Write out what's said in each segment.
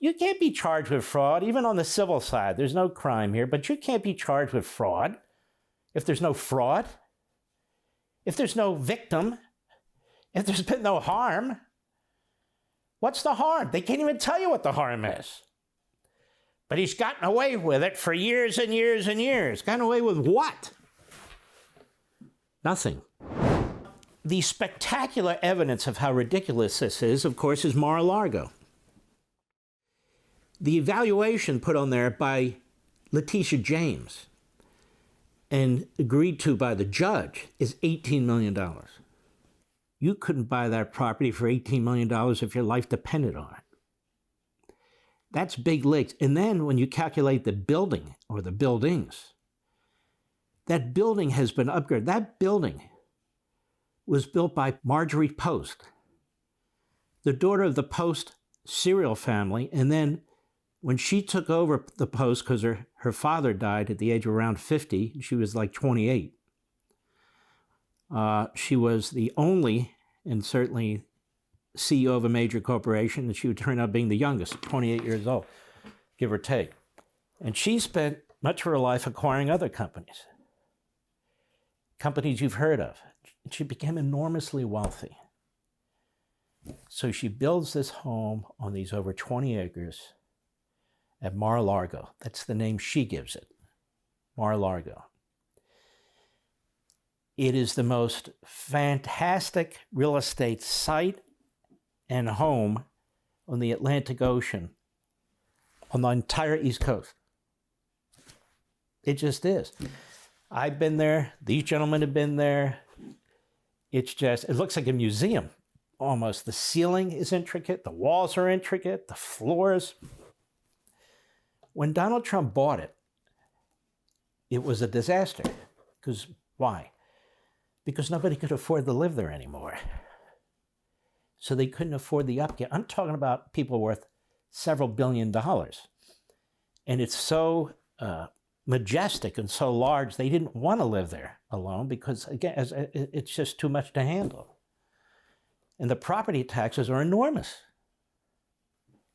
You can't be charged with fraud, even on the civil side. There's no crime here, but you can't be charged with fraud if there's no fraud, if there's no victim, if there's been no harm. What's the harm? They can't even tell you what the harm is. But he's gotten away with it for years and years and years. Gotten away with what? Nothing. The spectacular evidence of how ridiculous this is, of course, is Mar-A-Lago. The evaluation put on there by Letitia James and agreed to by the judge is $18 million. You couldn't buy that property for $18 million if your life depended on it. That's big leagues. And then when you calculate the building or the buildings, that building has been upgraded. That building was built by Marjorie Post, the daughter of the Post cereal family. And then when she took over the Post, because her father died at the age of around 50, she was like 28. She was the only, and certainly CEO of a major corporation, and she would turn out being the youngest, 28 years old, give or take. And she spent much of her life acquiring other companies you've heard of. She became enormously wealthy. So she builds this home on these over 20 acres at Mar-A-Lago. That's the name she gives it, Mar-A-Lago. It is the most fantastic real estate site and home on the Atlantic Ocean on the entire East Coast. It just is. I've been there. These gentlemen have been there. It's just, it looks like a museum almost. The ceiling is intricate. The walls are intricate. The floors. When Donald Trump bought it, it was a disaster. Because why? Because nobody could afford to live there anymore. So they couldn't afford the upkeep. I'm talking about people worth several $billion. And it's so majestic and so large, they didn't want to live there alone because, again, it's just too much to handle. And the property taxes are enormous.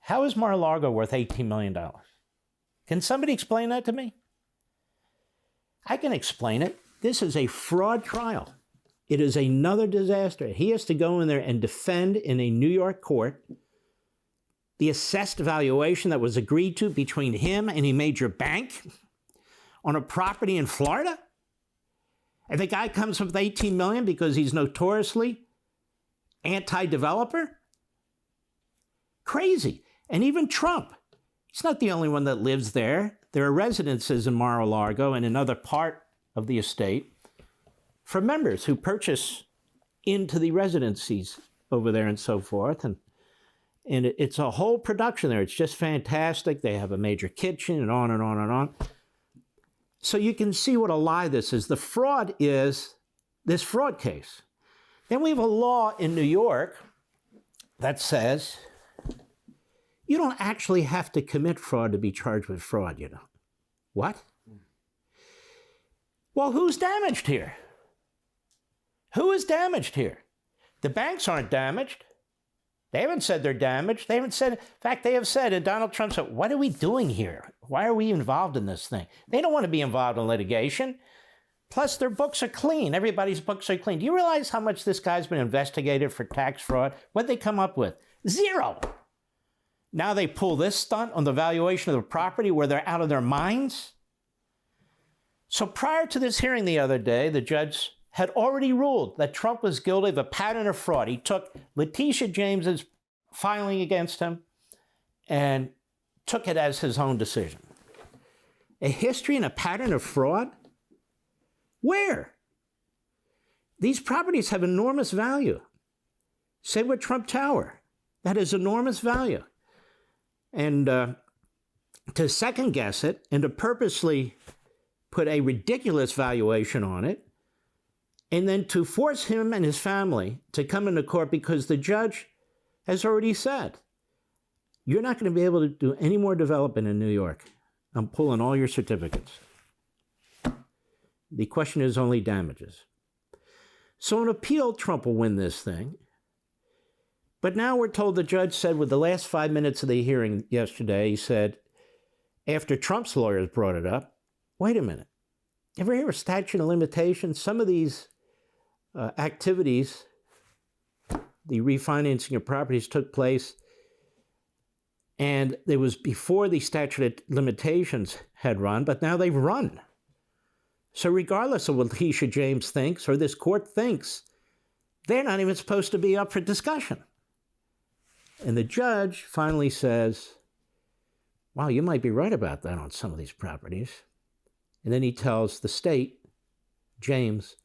How is Mar-A-Lago worth $18 million? Can somebody explain that to me? I can explain it. This is a fraud trial. It is another disaster. He has to go in there and defend in a New York court the assessed valuation that was agreed to between him and a major bank on a property in Florida. And the guy comes up with $18 million because he's notoriously anti-developer. Crazy. And even Trump, he's not the only one that lives there. There are residences in Mar-A-Lago and another part of the estate for members who purchase into the residencies over there and so forth. And it's a whole production there. It's just fantastic. They have a major kitchen and on and on and on. So you can see what a lie this is. The fraud is this fraud case. Then we have a law in New York that says you don't actually have to commit fraud to be charged with fraud, you know. What? Well, who's damaged here? Who is damaged here? The banks aren't damaged. They haven't said they're damaged. They haven't said, in fact, they have said, and Donald Trump said, what are we doing here? Why are we involved in this thing? They don't want to be involved in litigation. Plus, their books are clean. Everybody's books are clean. Do you realize how much this guy's been investigated for tax fraud? What'd they come up with? Zero. Now they pull this stunt on the valuation of the property where they're out of their minds. So prior to this hearing the other day, the judge had already ruled that Trump was guilty of a pattern of fraud. He took Letitia James's filing against him and took it as his own decision. A history and a pattern of fraud? Where? These properties have enormous value. Same with Trump Tower. That is enormous value. And to second guess it and to purposely put a ridiculous valuation on it, and then to force him and his family to come into court because the judge has already said, you're not going to be able to do any more development in New York. I'm pulling all your certificates. The question is only damages. So in appeal, Trump will win this thing. But now we're told the judge said with the last 5 minutes of the hearing yesterday, he said, after Trump's lawyers brought it up, wait a minute. Ever hear of statute of limitations? Some of these activities, the refinancing of properties took place, and it was before the statute of limitations had run, but now they've run. So regardless of what Letitia James thinks or this court thinks, they're not even supposed to be up for discussion. And the judge finally says, wow, you might be right about that on some of these properties. And then he tells the state, James,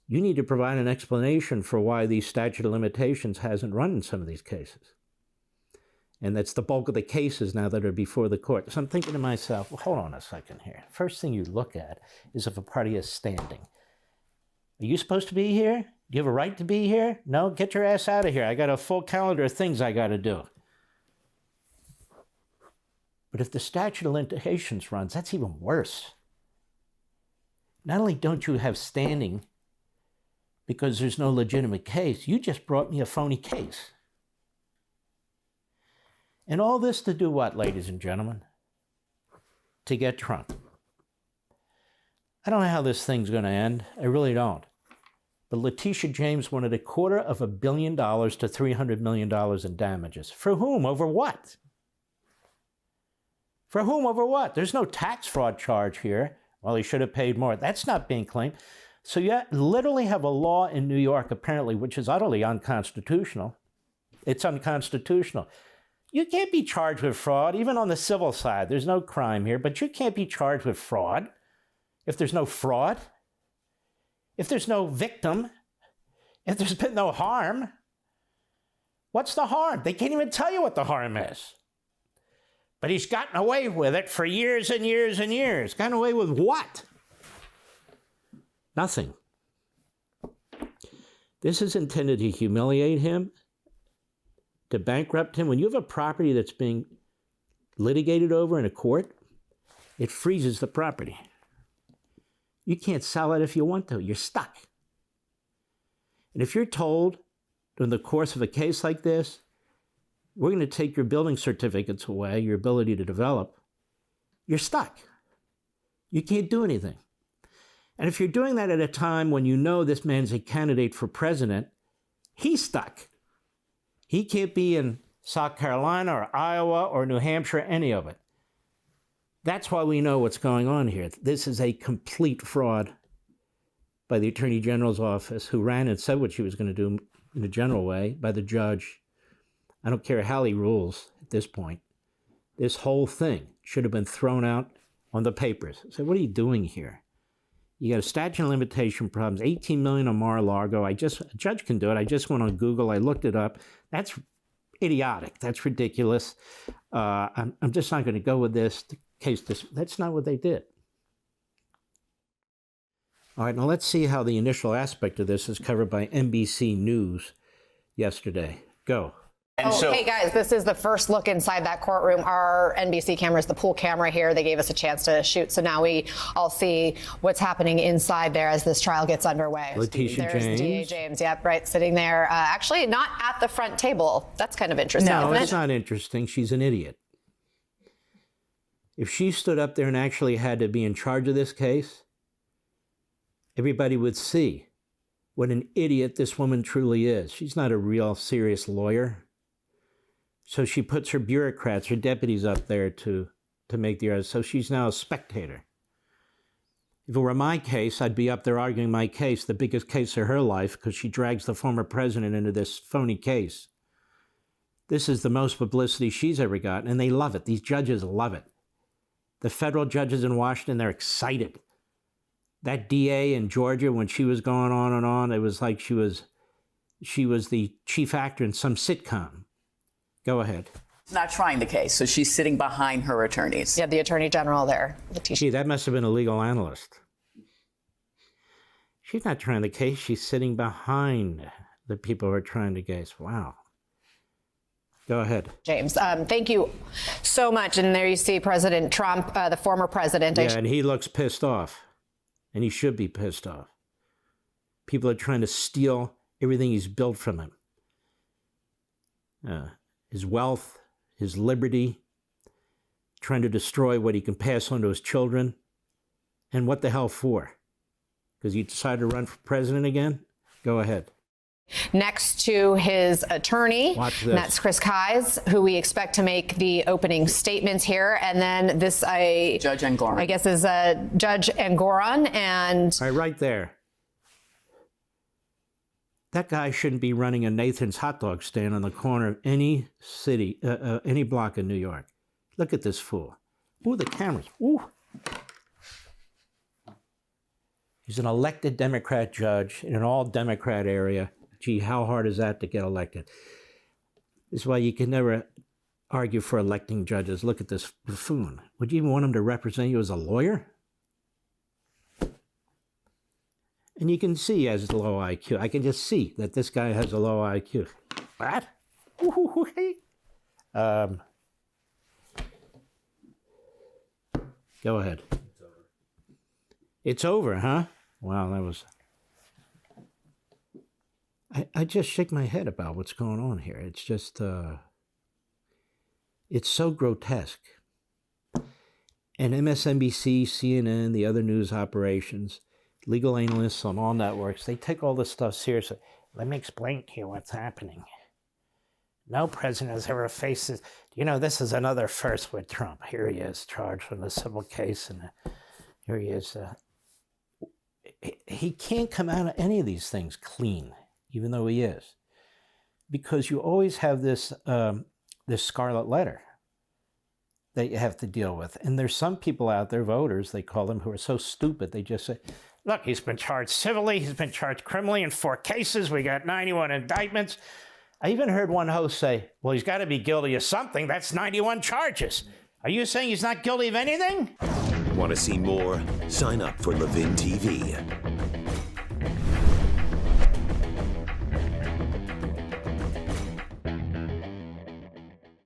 you need to provide an explanation for why the statute of limitations hasn't run in some of these cases. And that's the bulk of the cases now that are before the court. So I'm thinking to myself, well, hold on a second here. First thing you look at is if a party is standing. Are you supposed to be here? Do you have a right to be here? No, get your ass out of here. I got a full calendar of things I got to do. But if the statute of limitations runs, that's even worse. Not only don't you have standing because there's no legitimate case, you just brought me a phony case. And all this to do what, ladies and gentlemen? To get Trump. I don't know how this thing's going to end. I really don't. But Letitia James wanted $250 million to $300 million in damages. For whom? Over what? For whom? Over what? There's no tax fraud charge here. Well, he should have paid more. That's not being claimed. So you literally have a law in New York, apparently, which is utterly unconstitutional. It's unconstitutional. You can't be charged with fraud, even on the civil side. There's no crime here, but you can't be charged with fraud if there's no fraud, if there's no victim, if there's been no harm. What's the harm? They can't even tell you what the harm is. But he's gotten away with it for years and years and years. Gotten away with what? Nothing. This is intended to humiliate him, to bankrupt him. When you have a property that's being litigated over in a court, it freezes the property. You can't sell it if you want to. You're stuck. And if you're told during the course of a case like this, we're going to take your building certificates away, your ability to develop, you're stuck. You can't do anything. And if you're doing that at a time when you know this man's a candidate for president, he's stuck. He can't be in South Carolina or Iowa or New Hampshire, any of it. That's why we know what's going on here. This is a complete fraud by the Attorney General's office, who ran and said what she was going to do in a general way, by the judge. I don't care how he rules at this point. This whole thing should have been thrown out on the papers. So what are you doing here? You got a statute of limitation problems, $18 million on Mar-A-Lago. A judge can do it. I just went on Google. I looked it up. That's idiotic. That's ridiculous. I'm just not going to go with this. That's not what they did. All right, now let's see how the initial aspect of this is covered by NBC News yesterday. Go. Hey guys, this is the first look inside that courtroom. Our NBC camera is the pool camera here. They gave us a chance to shoot, so now we all see what's happening inside there as this trial gets underway. Letitia James. There's DA James, yep, right, sitting there. Actually, not at the front table. That's kind of interesting. No, isn't it's not interesting. She's an idiot. If she stood up there and actually had to be in charge of this case, everybody would see what an idiot this woman truly is. She's not a real serious lawyer. So she puts her bureaucrats, her deputies up there to make the argument. So she's now a spectator. If it were my case, I'd be up there arguing my case, the biggest case of her life, because she drags the former president into this phony case. This is the most publicity she's ever gotten, and they love it. These judges love it. The federal judges in Washington, they're excited. That DA in Georgia, when she was going on and on, it was like she was the chief actor in some sitcom. Go ahead. Not trying the case, so she's sitting behind her attorneys. Yeah, the Attorney General there. Gee, that must have been a legal analyst. She's not trying the case. She's sitting behind the people who are trying the case. Wow. Go ahead. James, thank you so much. And there you see President Trump, the former president. Yeah, and he looks pissed off. And he should be pissed off. People are trying to steal everything he's built from him. his wealth, his liberty, trying to destroy what he can pass on to his children. And what the hell for? Because you decided to run for president again? Go ahead. Next to his attorney, Watch this. that's Chris Keyes, who we expect to make the opening statements here. And then this, Judge Engoron. I guess, is Judge Engoron. And All right there. That guy shouldn't be running a Nathan's hot dog stand on the corner of any city, any block in New York. Look at this fool. Ooh, the cameras. Ooh. He's an elected Democrat judge in an all-Democrat area. Gee, how hard is that to get elected? This is why you can never argue for electing judges. Look at this buffoon. Would you even want him to represent you as a lawyer? And you can see he has a low IQ. I can just see that this guy has a low IQ. What? Go ahead. It's over, huh? Wow, that was... I just shake my head about what's going on here. It's just... it's so grotesque. And MSNBC, CNN, the other news operations, legal analysts on all networks, they take all this stuff seriously. Let me explain to you what's happening. No president has ever faced this. You know, this is another first with Trump. Here he is, charged with a civil case, and here he is. He can't come out of any of these things clean, even though he is, because you always have this this scarlet letter that you have to deal with. And there's some people out there, voters, they call them, who are so stupid, they just say, look, he's been charged civilly, he's been charged criminally in 4 cases, we got 91 indictments. I even heard one host say, well, he's got to be guilty of something, that's 91 charges. Are you saying he's not guilty of anything? Want to see more? Sign up for Levin TV.